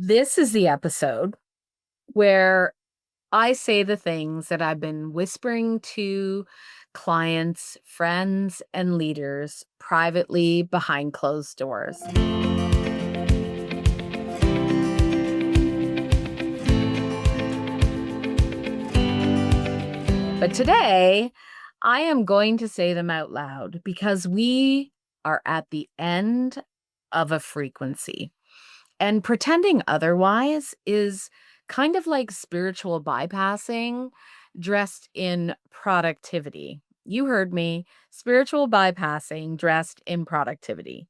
This is the episode where I say the things that I've been whispering to clients, friends, and leaders privately behind closed doors. But today, I am going to say them out loud because we are at the end of a frequency. And pretending otherwise is kind of like spiritual bypassing dressed in productivity. You heard me, spiritual bypassing dressed in productivity.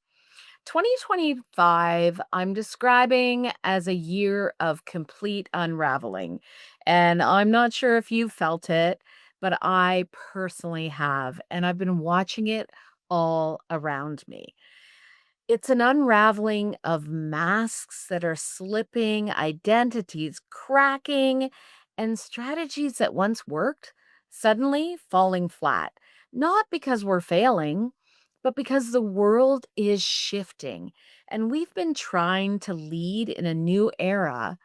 2025, I'm describing as a year of complete unraveling. And I'm not sure if you felt it, but I personally have. And I've been watching it all around me. It's an unraveling of masks that are slipping, identities cracking, and strategies that once worked suddenly falling flat. Not because we're failing, but because the world is shifting. And we've been trying to lead in a new era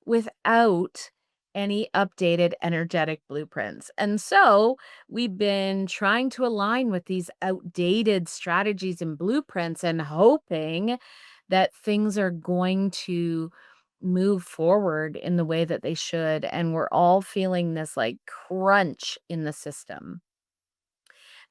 without any updated energetic blueprints. And so we've been trying to align with these outdated strategies and blueprints and hoping that things are going to move forward in the way that they should. And we're all feeling this like crunch in the system.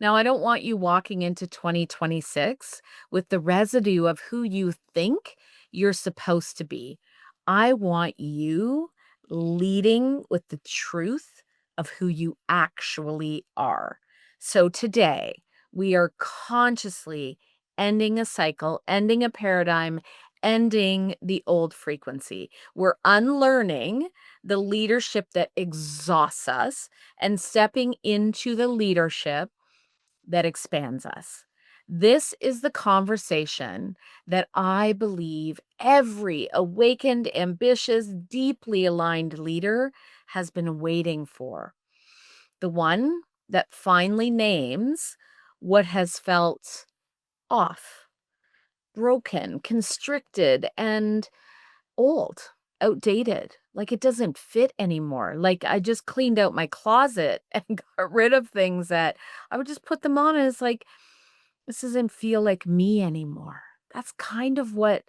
Now, I don't want you walking into 2026 with the residue of who you think you're supposed to be. I want you leading with the truth of who you actually are. So today, we are consciously ending a cycle, ending a paradigm, ending the old frequency. We're unlearning the leadership that exhausts us and stepping into the leadership that expands us. This is the conversation that I believe every awakened, ambitious, deeply aligned leader has been waiting for. The one that finally names what has felt off, broken, constricted, and old, outdated. Like it doesn't fit anymore. Like I just cleaned out my closet and got rid of things that I would just put them on and it's like, this doesn't feel like me anymore. That's kind of what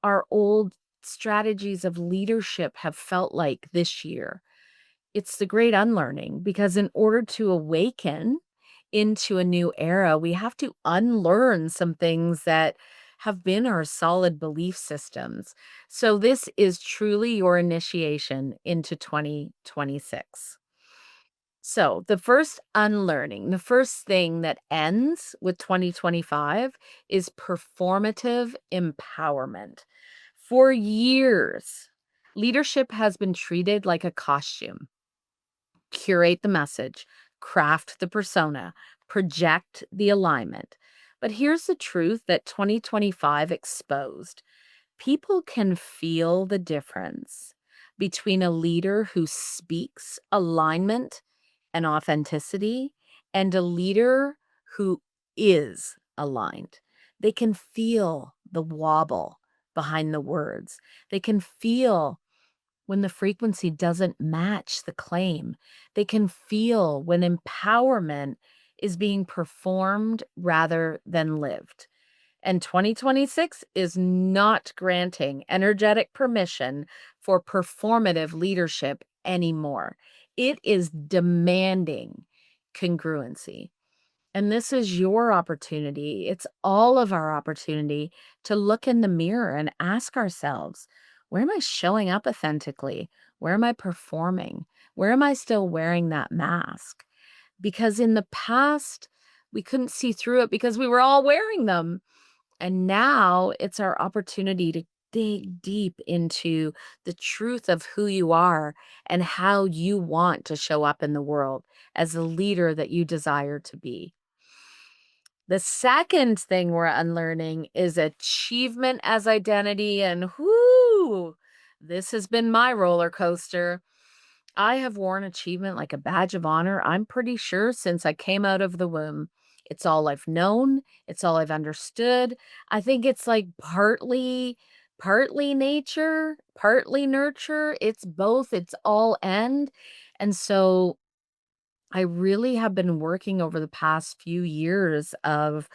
our old strategies of leadership have felt like this year. It's the great unlearning because in order to awaken into a new era, we have to unlearn some things that have been our solid belief systems. So, this is truly your initiation into 2026. So, the first unlearning, the first thing that ends with 2025 is performative empowerment. For years, leadership has been treated like a costume. Curate the message, craft the persona, project the alignment. But here's the truth that 2025 exposed: people can feel the difference between a leader who speaks alignment and authenticity and a leader who is aligned. They can feel the wobble behind the words. They can feel when the frequency doesn't match the claim. They can feel when empowerment is being performed rather than lived. And 2026 is not granting energetic permission for performative leadership anymore. It is demanding congruency. And this is your opportunity. It's all of our opportunity to look in the mirror and ask ourselves, where am I showing up authentically? Where am I performing? Where am I still wearing that mask? Because in the past, we couldn't see through it because we were all wearing them. And now it's our opportunity to dig deep into the truth of who you are and how you want to show up in the world as the leader that you desire to be. The second thing we're unlearning is achievement as identity. And whoo, this has been my roller coaster. I have worn achievement like a badge of honor, I'm pretty sure, since I came out of the womb. It's all I've known, it's all I've understood. I think it's like partly partly nature, partly nurture. It's both, it's all end. And so I really have been working over the past few years of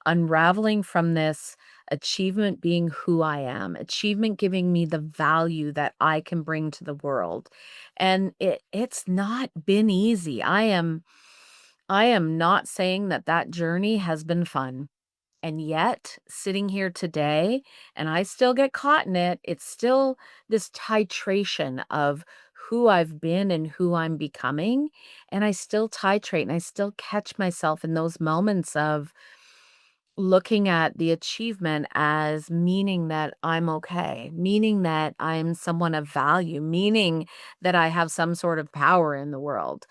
unraveling from this achievement being who I am, achievement giving me the value that I can bring to the world. And it's not been easy. I am not saying that that journey has been fun. And yet, sitting here today, and I still get caught in it, it's still this titration of who I've been and who I'm becoming. And I still titrate and I still catch myself in those moments of looking at the achievement as meaning that I'm okay, meaning that I'm someone of value, meaning that I have some sort of power in the world.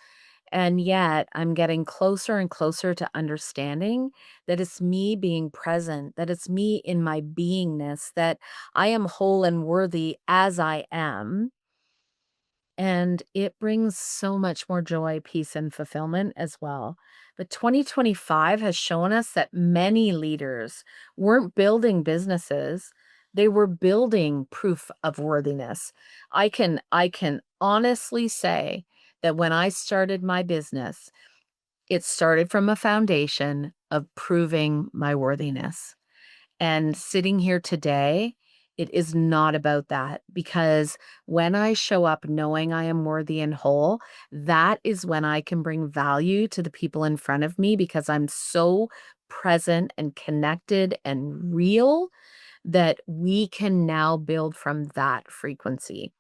And yet, I'm getting closer and closer to understanding that it's me being present, that it's me in my beingness, that I am whole and worthy as I am. And it brings so much more joy, peace, and fulfillment as well. But 2025 has shown us that many leaders weren't building businesses, they were building proof of worthiness. I can honestly say that when I started my business, it started from a foundation of proving my worthiness. And sitting here today, it is not about that because when I show up knowing I am worthy and whole, that is when I can bring value to the people in front of me because I'm so present and connected and real that we can now build from that frequency.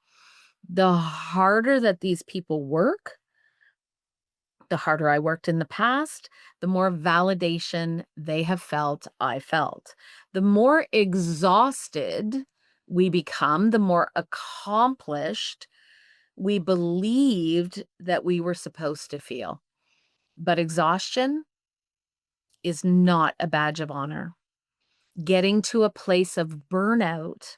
The harder that these people work, the harder I worked in the past, the more validation they have felt I felt. The more exhausted we become, the more accomplished we believed that we were supposed to feel. But exhaustion is not a badge of honor. Getting to a place of burnout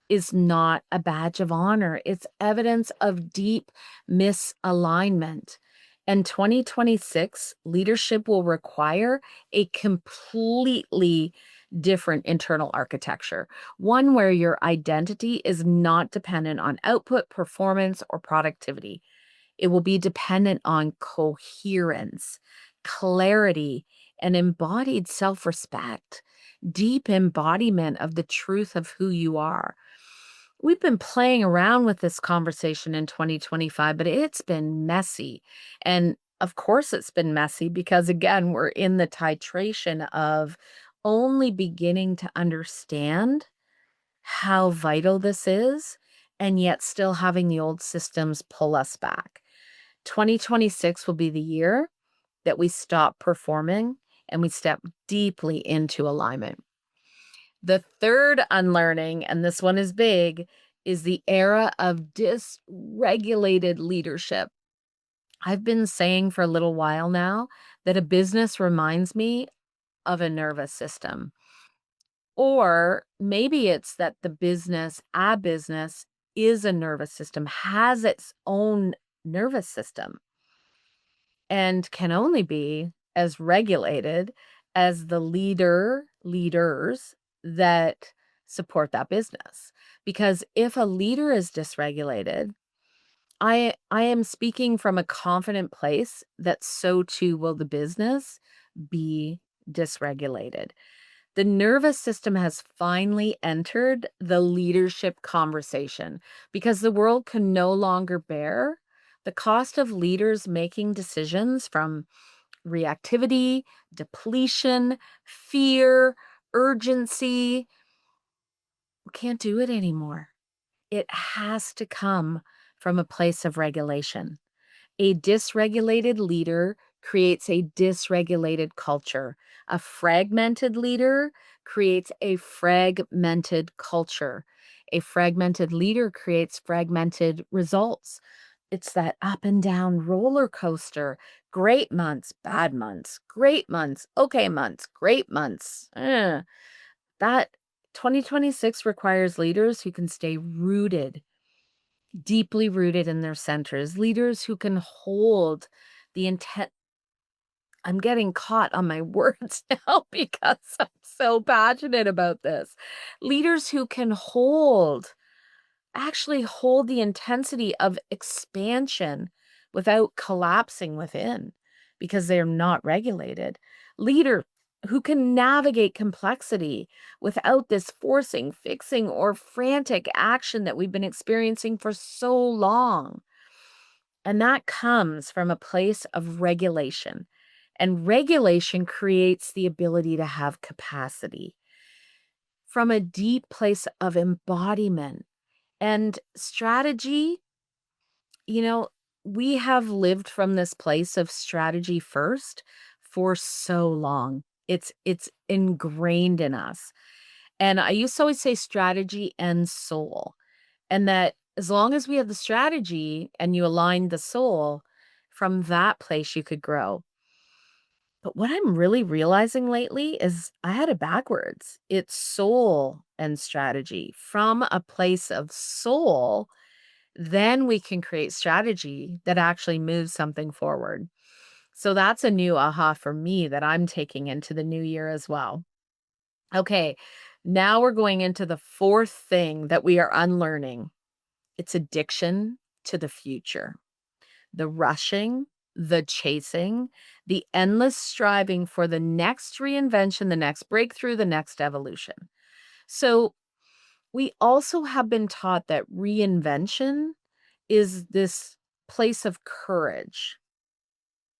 is not a badge of honor. It's evidence of deep misalignment. And 2026 leadership will require a completely different internal architecture, one where your identity is not dependent on output, performance, or productivity. It will be dependent on coherence, clarity, and embodied self respect, deep embodiment of the truth of who you are. We've been playing around with this conversation in 2025, but it's been messy. And of course, it's been messy because, again, we're in the titration of only beginning to understand how vital this is, and yet still having the old systems pull us back. 2026 will be the year that we stop performing and we step deeply into alignment. The third unlearning, and this one is big, is the era of dysregulated leadership. I've been saying for a little while now that a business reminds me of a nervous system. Or maybe it's that a business is a nervous system, has its own nervous system, and can only be as regulated as the leaders that support that business. Because if a leader is dysregulated, I am speaking from a confident place that so too will the business be dysregulated. The nervous system has finally entered the leadership conversation because the world can no longer bear the cost of leaders making decisions from reactivity, depletion, fear, urgency. We can't do it anymore. It has to come from a place of regulation. A dysregulated leader creates a dysregulated culture. A fragmented leader creates a fragmented culture. A fragmented leader creates fragmented results. It's that up and down roller coaster. Great months, bad months, great months, okay months, great months. That 2026 requires leaders who can stay rooted, deeply rooted in their centers, leaders who can hold the intent I'm getting caught on my words now because I'm so passionate about this. Leaders who can actually hold the intensity of expansion without collapsing within because they're not regulated. Leader who can navigate complexity without this forcing, fixing, or frantic action that we've been experiencing for so long. And that comes from a place of regulation. And regulation creates the ability to have capacity from a deep place of embodiment and strategy. You know, we have lived from this place of strategy first for so long. It's ingrained in us. And I used to always say strategy and soul. And that as long as we have the strategy and you align the soul, from that place you could grow. But what I'm really realizing lately is I had it backwards. It's soul and strategy. From a place of soul, then we can create strategy that actually moves something forward. So that's a new aha for me that I'm taking into the new year as well. Okay, now we're going into the fourth thing that we are unlearning. It's addiction to the future. The rushing, the chasing, the endless striving for the next reinvention, the next breakthrough, the next evolution. So, we also have been taught that reinvention is this place of courage,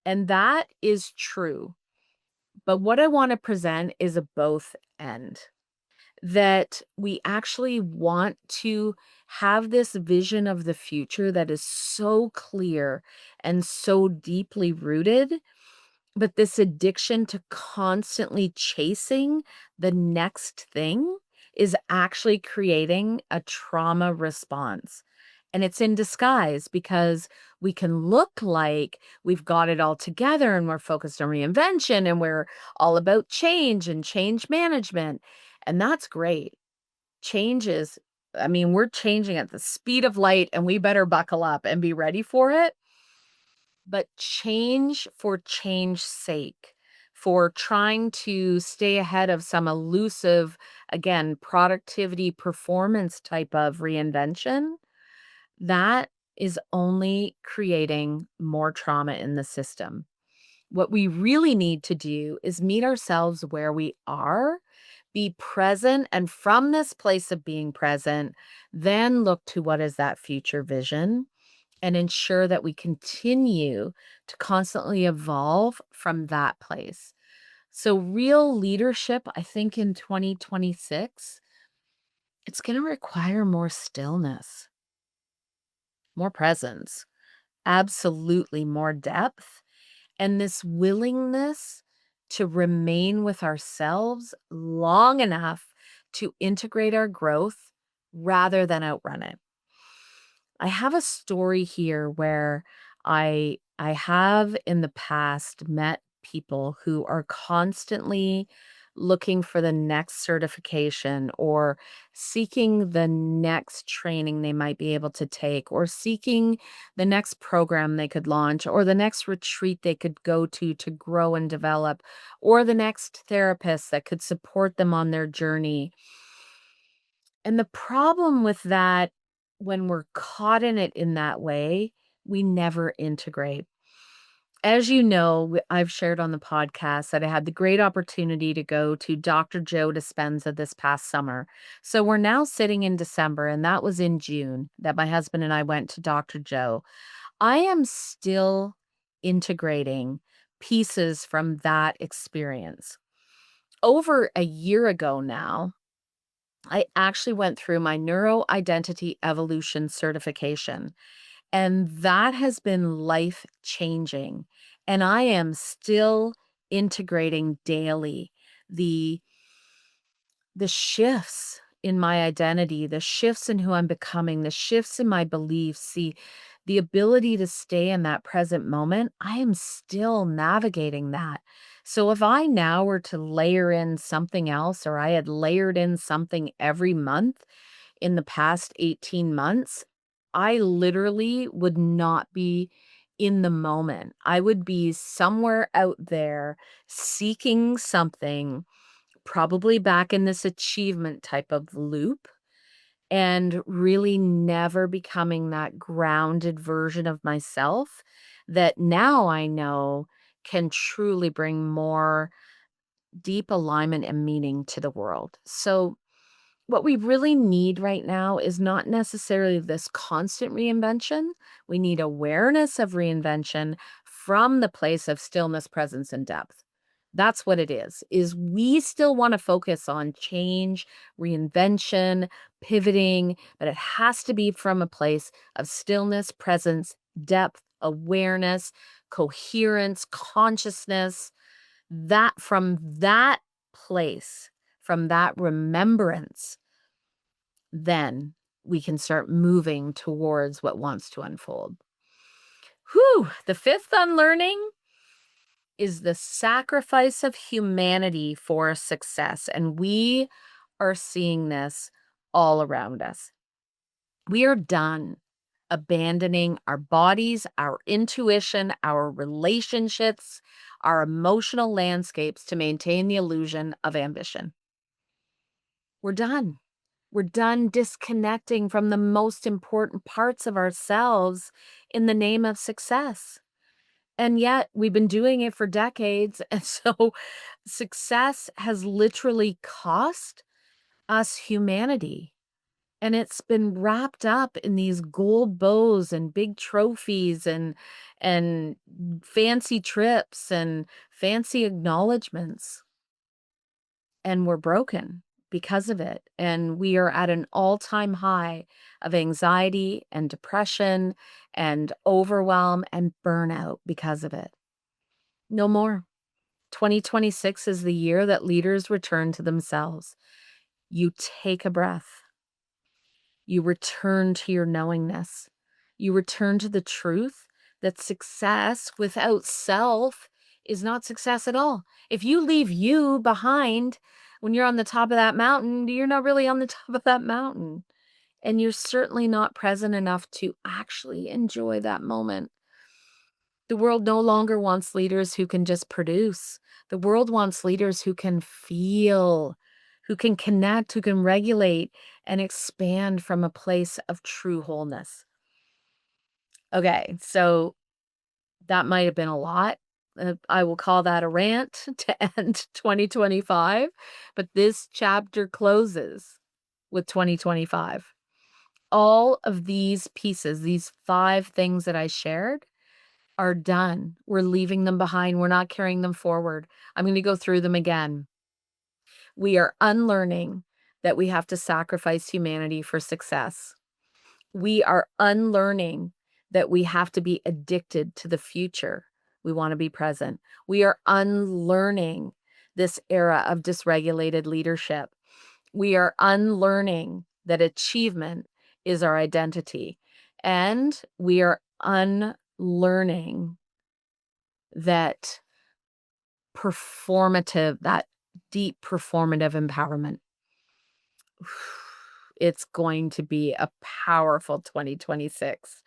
and that is true. But what I want to present is a both end. That we actually want to have this vision of the future that is so clear and so deeply rooted, but this addiction to constantly chasing the next thing is actually creating a trauma response. And it's in disguise because we can look like we've got it all together and we're focused on reinvention and we're all about change and change management. And that's great. Change is, I mean, we're changing at the speed of light and we better buckle up and be ready for it. But change for change's sake, for trying to stay ahead of some elusive, again, productivity performance type of reinvention, that is only creating more trauma in the system. What we really need to do is meet ourselves where we are, be present, and from this place of being present, then look to what is that future vision and ensure that we continue to constantly evolve from that place. So, real leadership, I think in 2026, it's going to require more stillness, more presence, absolutely more depth, and this willingness to remain with ourselves long enough to integrate our growth rather than outrun it. I have a story here where I have in the past met people who are constantly looking for the next certification or seeking the next training they might be able to take or seeking the next program they could launch or the next retreat they could go to grow and develop or the next therapist that could support them on their journey. And the problem with that, when we're caught in it in that way, we never integrate. As you know, I've shared on the podcast that I had the great opportunity to go to Dr. Joe Dispenza this past summer. So we're now sitting in December, and that was in June that my husband and I went to Dr. Joe. I am still integrating pieces from that experience. Over a year ago now, I actually went through my neuro identity evolution certification, and that has been life changing. And I am still integrating daily the the shifts in my identity, the shifts in who I'm becoming, the shifts in my beliefs, the ability to stay in that present moment. I am still navigating that. So if I now were to layer in something else, or I had layered in something every month in the past 18 months, I literally would not be in the moment. I would be somewhere out there seeking something, probably back in this achievement type of loop, and really never becoming that grounded version of myself that now I know can truly bring more deep alignment and meaning to the world. So, what we really need right now is not necessarily this constant reinvention. We need awareness of reinvention from the place of stillness, presence, and depth. That's what it is we still want to focus on change, reinvention, pivoting, but it has to be from a place of stillness, presence, depth, awareness, coherence, consciousness. That from that place, from that remembrance, then we can start moving towards what wants to unfold. Whew, the fifth unlearning is the sacrifice of humanity for success. And we are seeing this all around us. We are done abandoning our bodies, our intuition, our relationships, our emotional landscapes to maintain the illusion of ambition. We're done. We're done disconnecting from the most important parts of ourselves in the name of success. And yet we've been doing it for decades. And so success has literally cost us humanity. And it's been wrapped up in these gold bows and big trophies and fancy trips and fancy acknowledgments. And we're broken because of it. And we are at an all-time high of anxiety and depression and overwhelm and burnout because of it. No more. 2026 is the year that leaders return to themselves. You take a breath. You return to your knowingness. You return to the truth that success without self is not success at all. If you leave you behind when you're on the top of that mountain, you're not really on the top of that mountain. And you're certainly not present enough to actually enjoy that moment. The world no longer wants leaders who can just produce. The world wants leaders who can feel, who can connect, who can regulate and expand from a place of true wholeness. Okay, so that might have been a lot. I will call that a rant to end 2025, but this chapter closes with 2025. All of these pieces, these 5 things that I shared, are done. We're leaving them behind. We're not carrying them forward. I'm going to go through them again. We are unlearning that we have to sacrifice humanity for success. We are unlearning that we have to be addicted to the future. We want to be present. We are unlearning this era of dysregulated leadership. We are unlearning that achievement is our identity. And we are unlearning that that deep performative empowerment. It's going to be a powerful 2026.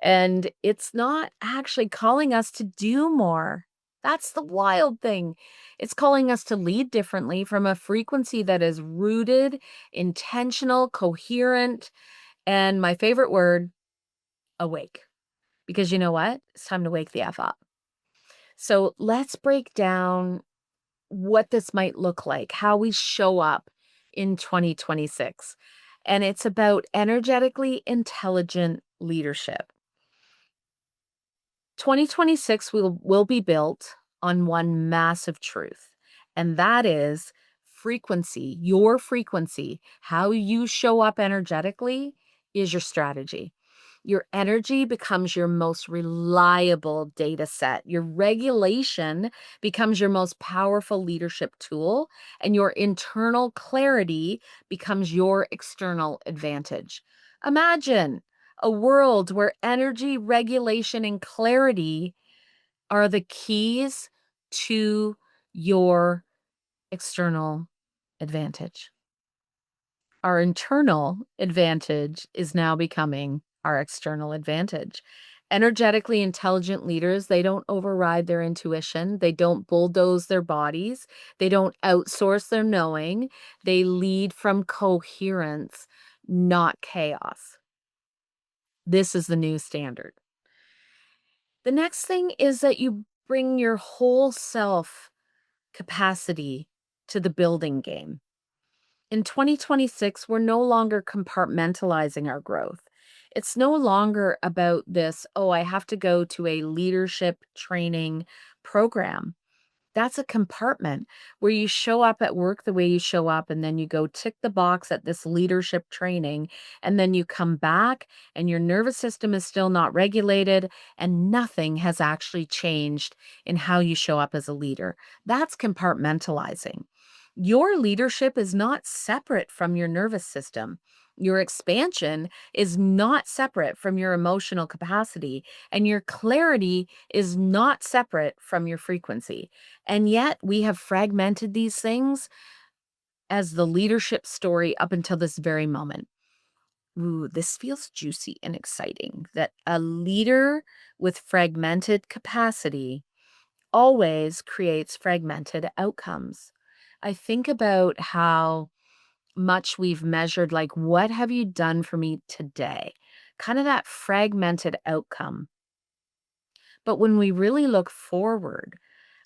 And it's not actually calling us to do more. That's the wild thing. It's calling us to lead differently from a frequency that is rooted, intentional, coherent, and my favorite word, awake. Because you know what? It's time to wake the F up. So let's break down what this might look like, how we show up in 2026. And it's about energetically intelligent leadership. 2026 will be built on one massive truth, and that is frequency. Your frequency, how you show up energetically, is your strategy. Your energy becomes your most reliable data set. Your regulation becomes your most powerful leadership tool, and your internal clarity becomes your external advantage. Imagine a world where energy regulation and clarity are the keys to your external advantage. Our internal advantage is now becoming our external advantage. Energetically intelligent leaders, they don't override their intuition, they don't bulldoze their bodies, they don't outsource their knowing, they lead from coherence, not chaos. This is the new standard. The next thing is that you bring your whole self capacity to the building game. In 2026, we're no longer compartmentalizing our growth. It's no longer about this, oh, I have to go to a leadership training program. That's a compartment where you show up at work the way you show up, and then you go tick the box at this leadership training, and then you come back, and your nervous system is still not regulated, and nothing has actually changed in how you show up as a leader. That's compartmentalizing. Your leadership is not separate from your nervous system. Your expansion is not separate from your emotional capacity, and your clarity is not separate from your frequency. And yet, we have fragmented these things as the leadership story up until this very moment. Ooh, this feels juicy and exciting that a leader with fragmented capacity always creates fragmented outcomes. I think about how much we've measured, like, what have you done for me today? Kind of that fragmented outcome. But when we really look forward,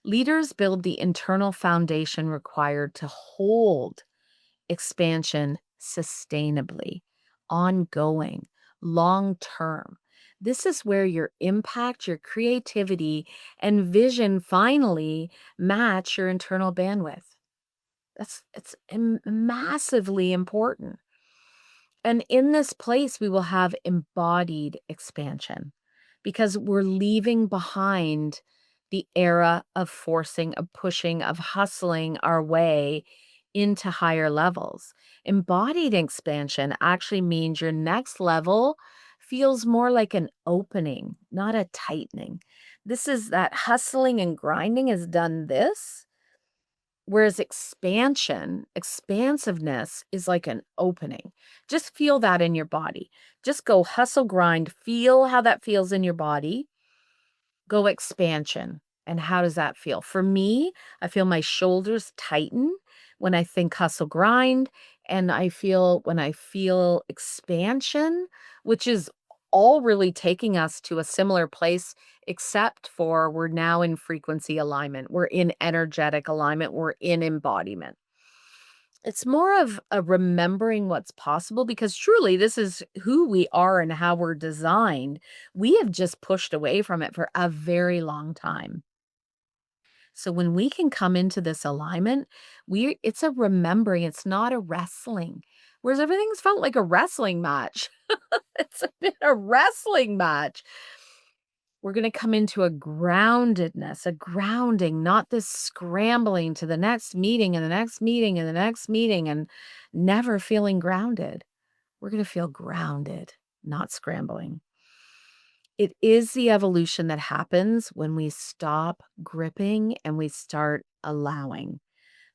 leaders build the internal foundation required to hold expansion sustainably, ongoing, long term. This is where your impact, your creativity, and vision finally match your internal bandwidth. It's massively important. And in this place, we will have embodied expansion because we're leaving behind the era of forcing, of pushing, of hustling our way into higher levels. Embodied expansion actually means your next level feels more like an opening, not a tightening. This is that hustling and grinding has done this. Whereas expansion, expansiveness is like an opening. Just feel that in your body. Just go hustle, grind, feel how that feels in your body. Go expansion. And how does that feel? For me, I feel my shoulders tighten when I think hustle, grind. And I feel when I feel expansion, which is all really taking us to a similar place, except for we're now in frequency alignment. We're in energetic alignment. We're in embodiment. It's more of a remembering what's possible because truly this is who we are and how we're designed. We have just pushed away from it for a very long time. So when we can come into this alignment, we it's a remembering, it's not a wrestling. Whereas everything's felt like a wrestling match. It's been a wrestling match. We're going to come into a groundedness, a grounding, not this scrambling to the next meeting and the next meeting and the next meeting and never feeling grounded. We're going to feel grounded, not scrambling. It is the evolution that happens when we stop gripping and we start allowing.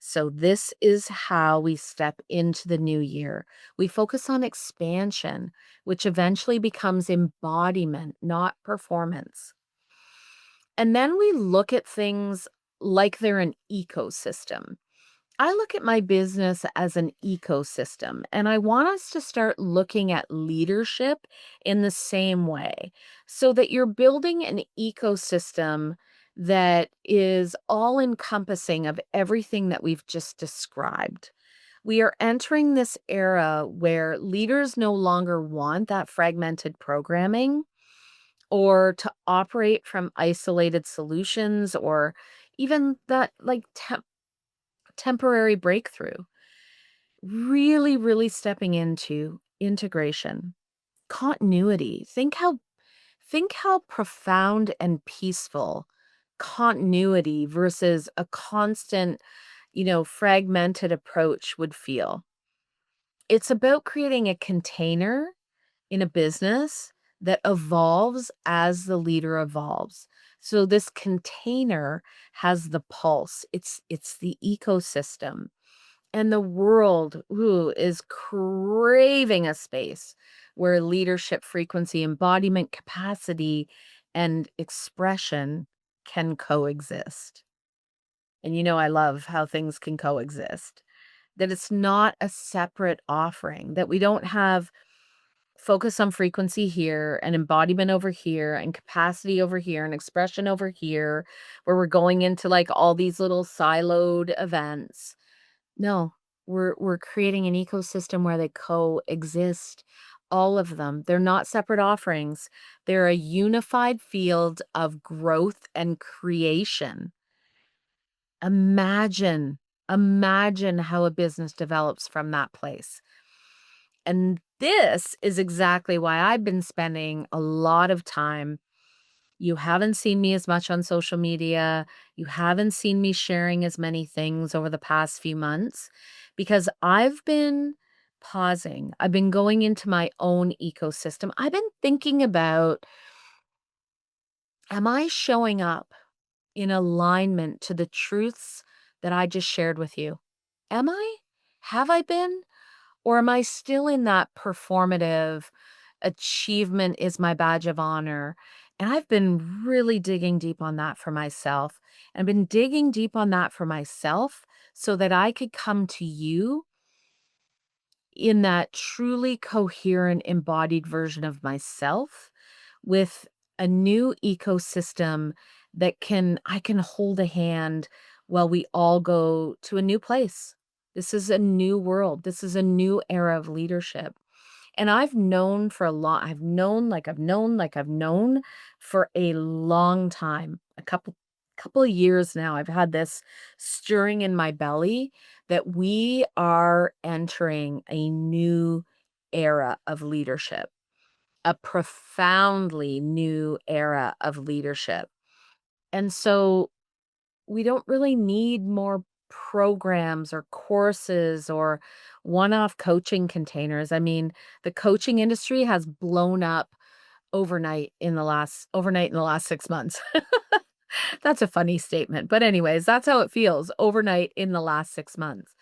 So, this is how we step into the new year. We focus on expansion, which eventually becomes embodiment, not performance. And then we look at things like they're an ecosystem. I look at my business as an ecosystem, and I want us to start looking at leadership in the same way so that you're building an ecosystem that is all encompassing of everything that we've just described. We are entering this era where leaders no longer want that fragmented programming or to operate from isolated solutions or even that like temporary breakthrough. Really, really stepping into integration, continuity. Think how profound and peaceful continuity versus a constant, fragmented approach would feel. It's about creating a container in a business that evolves as the leader evolves. So this container has the pulse. It's the ecosystem. And the world, ooh, is craving a space where leadership, frequency, embodiment, capacity, and expression can coexist. And I love how things can coexist. That it's not a separate offering, that we don't have focus on frequency here and embodiment over here and capacity over here and expression over here, where we're going into like all these little siloed events. No, we're creating an ecosystem where they coexist, all of them. They're not separate offerings. They're a unified field of growth and creation. Imagine, imagine how a business develops from that place. And this is exactly why I've been spending a lot of time. You haven't seen me as much on social media. You haven't seen me sharing as many things over the past few months because I've been pausing. I've been going into my own ecosystem. I've been thinking about, am I showing up in alignment to the truths that I just shared with you? Am I? Have I been? Or am I still in that performative achievement is my badge of honor? And I've been really digging deep on that for myself. I've been digging deep on that for myself so that I could come to you in that truly coherent, embodied version of myself with a new ecosystem that I can hold a hand while we all go to a new place. This is a new world. This is a new era of leadership. And I've known for a long I've known for a long time, a couple of years now. I've had this stirring in my belly that we are entering a new era of leadership, a profoundly new era of leadership. And so we don't really need more programs or courses or one-off coaching containers. I mean, the coaching industry has blown up overnight in the last 6 months. That's a funny statement, but anyways, that's how it feels, overnight in the last 6 months.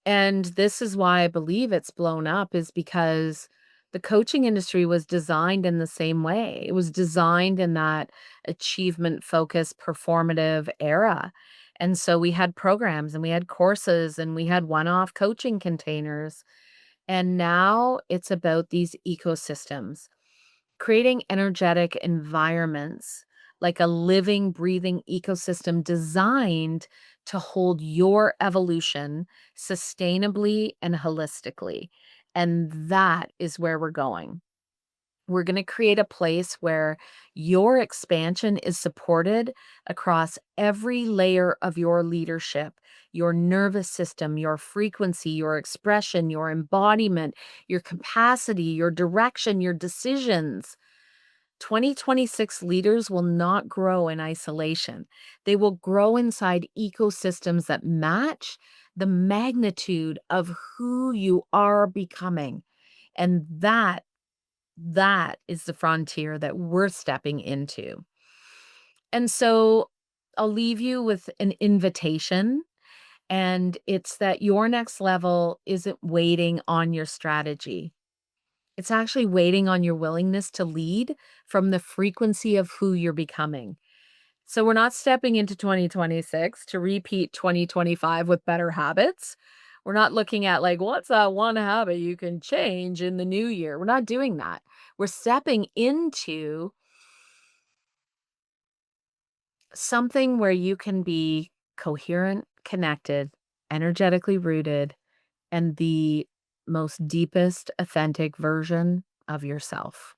And this is why I believe it's blown up is because the coaching industry was designed in the same way. It was designed in that achievement-focused, performative era. And so we had programs and we had courses and we had one-off coaching containers. And now it's about these ecosystems, creating energetic environments like a living, breathing ecosystem designed to hold your evolution sustainably and holistically. And that is where we're going. We're going to create a place where your expansion is supported across every layer of your leadership, your nervous system, your frequency, your expression, your embodiment, your capacity, your direction, your decisions. 2026 leaders will not grow in isolation. They will grow inside ecosystems that match the magnitude of who you are becoming. And that is the frontier that we're stepping into. And so I'll leave you with an invitation, and it's that your next level isn't waiting on your strategy. It's actually waiting on your willingness to lead from the frequency of who you're becoming. So we're not stepping into 2026 to repeat 2025 with better habits. We're not looking at like, what's that one habit you can change in the new year? We're not doing that. We're stepping into something where you can be coherent, connected, energetically rooted, and the most deepest, authentic version of yourself.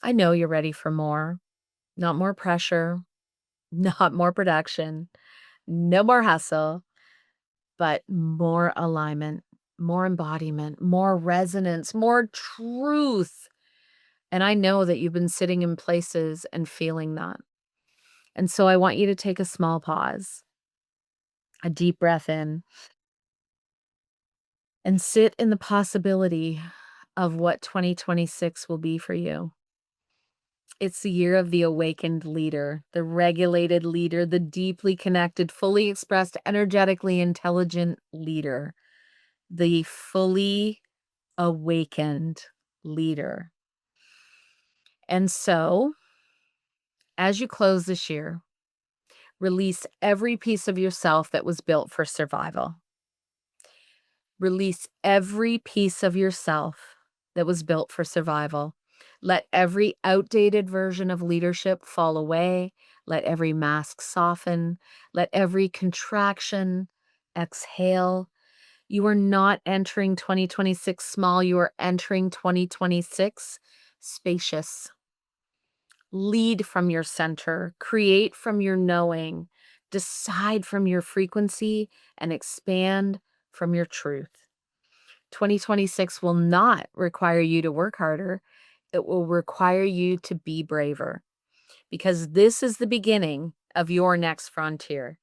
I know you're ready for more, not more pressure, not more production, no more hustle, but more alignment, more embodiment, more resonance, more truth. And I know that you've been sitting in places and feeling that. And so I want you to take a small pause, a deep breath in, and sit in the possibility of what 2026 will be for you. It's the year of the awakened leader, the regulated leader, the deeply connected, fully expressed, energetically intelligent leader, the fully awakened leader. And so, as you close this year, release every piece of yourself that was built for survival. Release every piece of yourself that was built for survival. Let every outdated version of leadership fall away. Let every mask soften. Let every contraction exhale. You are not entering 2026 small. You are entering 2026 spacious. Lead from your center, create from your knowing, decide from your frequency, and expand from your truth. 2026 will not require you to work harder. It will require you to be braver because this is the beginning of your next frontier.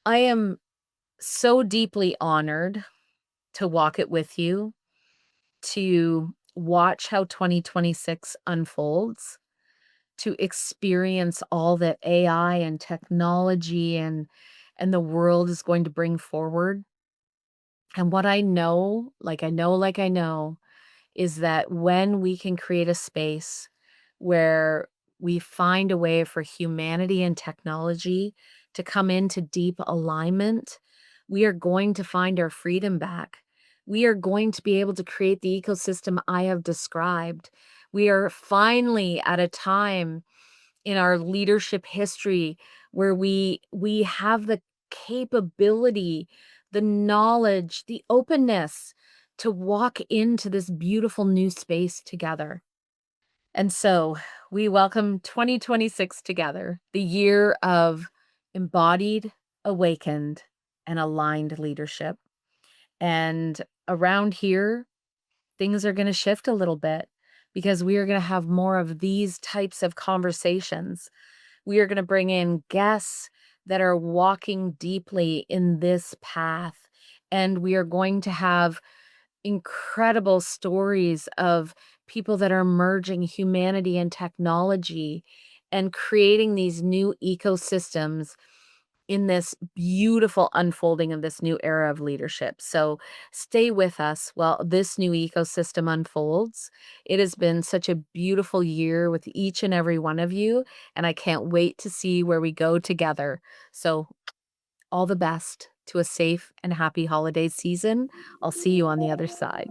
I am so deeply honored to walk it with you, to watch how 2026 unfolds, to experience all that AI and technology and the world is going to bring forward. And what I know, like I know, is that when we can create a space where we find a way for humanity and technology to come into deep alignment, we are going to find our freedom back. We are going to be able to create the ecosystem I have described. We are finally at a time in our leadership history where we have the capability, the knowledge, the openness to walk into this beautiful new space together. And so we welcome 2026 together, the year of embodied, awakened, and aligned leadership. And around here, things are going to shift a little bit because we are going to have more of these types of conversations. We are going to bring in guests that are walking deeply in this path. And we are going to have incredible stories of people that are merging humanity and technology and creating these new ecosystems in this beautiful unfolding of this new era of leadership. So stay with us while this new ecosystem unfolds. It has been such a beautiful year with each and every one of you, and I can't wait to see where we go together. So, all the best to a safe and happy holiday season. I'll see you on the other side.